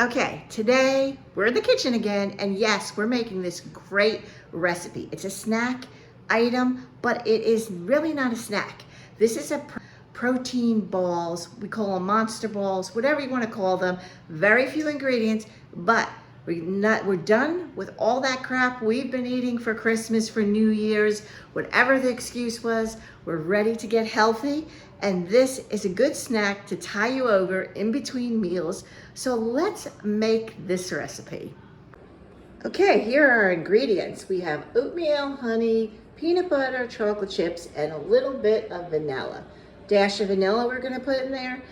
Okay, today we're in the kitchen again, and yes, we're making this great recipe. It's a snack item, but it is really not a snack. This is a protein balls. We call them monster balls, whatever you want to call them. Very few ingredients, but we're done with all that crap we've been eating for Christmas, for New Year's, whatever the excuse was. We're ready to get healthy, and this is a good snack to tie you over in between meals. So let's make this recipe. Okay, here are our ingredients. We have oatmeal, honey, peanut butter, chocolate chips, and a little bit of vanilla. Dash of vanilla we're gonna put in there.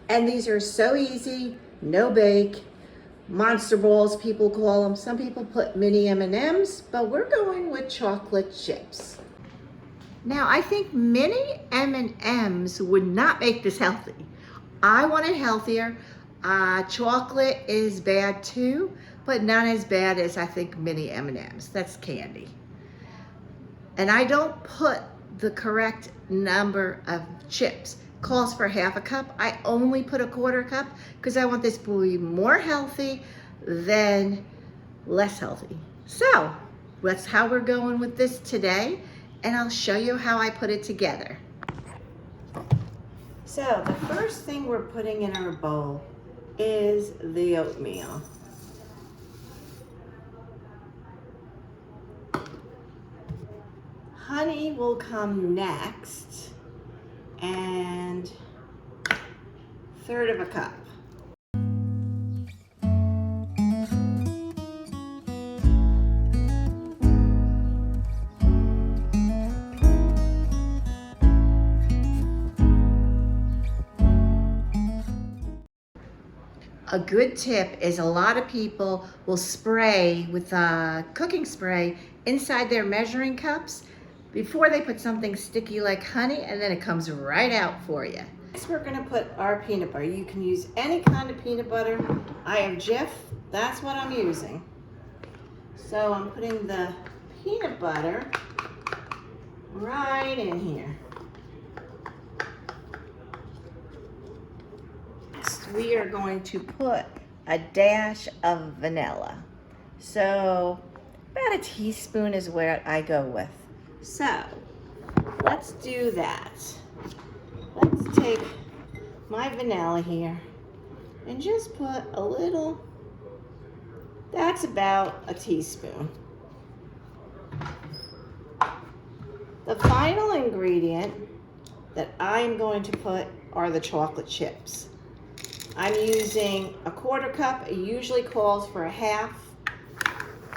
And these are so easy, no bake. Monster balls, people call them. Some people put mini M&Ms, but we're going with chocolate chips. Now, I think mini M&Ms would not make this healthy. I want it healthier. Chocolate is bad too, but not as bad as I think mini M&Ms. That's candy. And I don't put the correct number of chips. Calls for half a cup. I only put a quarter cup because I want this to be more healthy than less healthy. So that's how we're going with this today, and I'll show you how I put it together. So the first thing we're putting in our bowl is the oatmeal. Honey will come next, and third of a cup. A good tip is a lot of people will spray with cooking spray inside their measuring cups before they put something sticky like honey, and then it comes right out for you. Next, we're gonna put our peanut butter. You can use any kind of peanut butter. I have Jif, that's what I'm using. So I'm putting the peanut butter right in here. Next, we are going to put a dash of vanilla. So about a teaspoon is where I go with. So let's do that. Let's take my vanilla here and just put a little, that's about a teaspoon. The final ingredient that I'm going to put are the chocolate chips. I'm using a quarter cup. It usually calls for a half.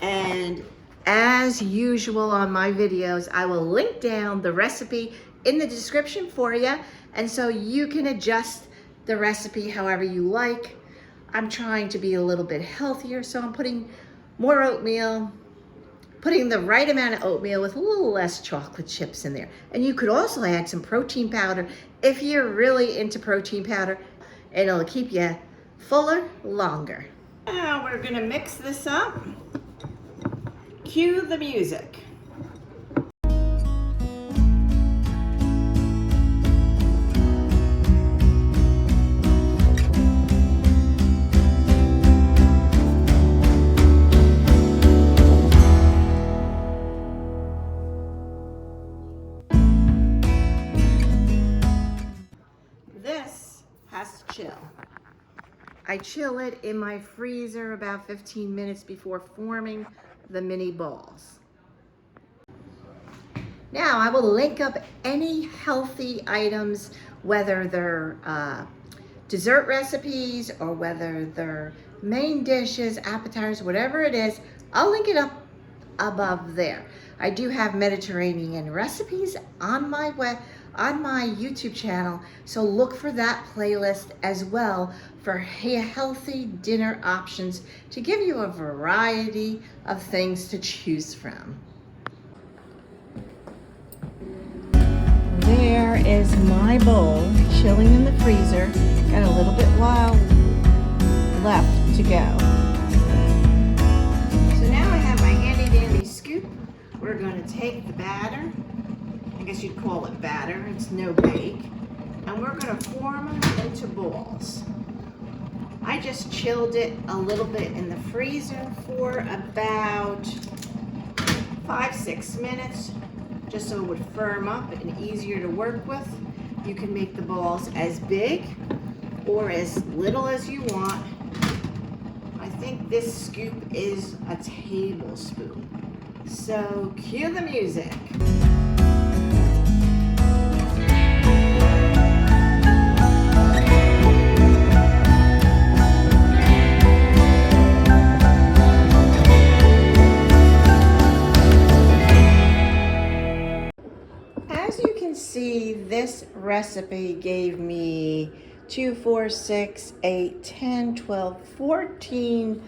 And as usual on my videos, I will link down the recipe in the description for you, and so you can adjust the recipe however you like. I'm trying to be a little bit healthier, so I'm putting more oatmeal, putting the right amount of oatmeal with a little less chocolate chips in there. And you could also add some protein powder if you're really into protein powder. It'll keep you fuller longer. Now we're gonna mix this up. Cue the music. This has to chill. I chill it in my freezer about 15 minutes before forming the mini balls. Now I will link up any healthy items, whether they're dessert recipes or whether they're main dishes, appetizers, whatever it is, I'll link it up above there. I do have Mediterranean recipes on my YouTube channel, so look for that playlist as well for healthy dinner options to give you a variety of things to choose from. There is my bowl chilling in the freezer. Got a little bit while left to go. So now I have my handy dandy scoop. We're going to take the batter. I guess you'd call it batter. It's no bake. And we're going to form them into balls. I just chilled it a little bit in the freezer for about 5-6 minutes, just so it would firm up and easier to work with. You can make the balls as big or as little as you want. I think this scoop is a tablespoon. So cue the music. As you can see, this recipe gave me 2, 4, 6, 8, 10, 12, 14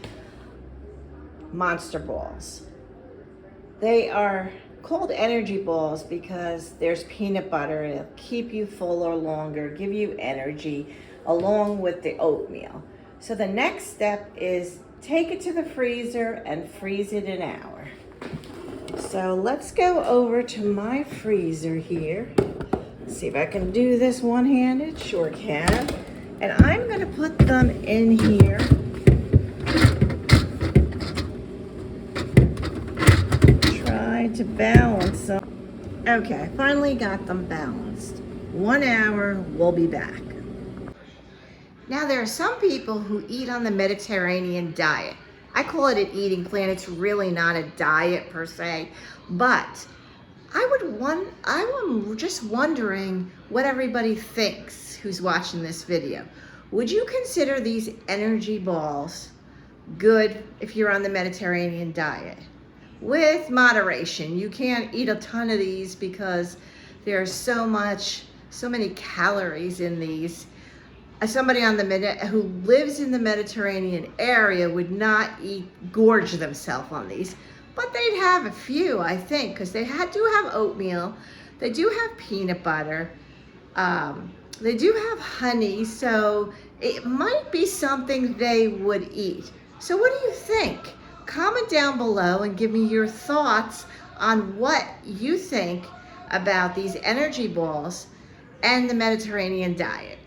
monster balls. They are called energy balls because there's peanut butter. It'll keep you fuller longer, give you energy, along with the oatmeal. So the next step is take it to the freezer and freeze it an hour. So let's go over to my freezer here. See if I can do this one-handed. Sure can. And I'm going to put them in here. Try to balance them. Okay, I finally got them balanced. 1 hour, we'll be back. Now there are some people who eat on the Mediterranean diet. I call it an eating plan. It's really not a diet per se, but I'm just wondering what everybody thinks who's watching this video. Would you consider these energy balls good if you're on the Mediterranean diet? With moderation. You can't eat a ton of these because there's so many calories in these. Somebody who lives in the Mediterranean area would not gorge themselves on these, but they'd have a few, I think, because they do have oatmeal, they do have peanut butter, they do have honey, so it might be something they would eat. So what do you think? Comment down below and give me your thoughts on what you think about these energy balls and the Mediterranean diet.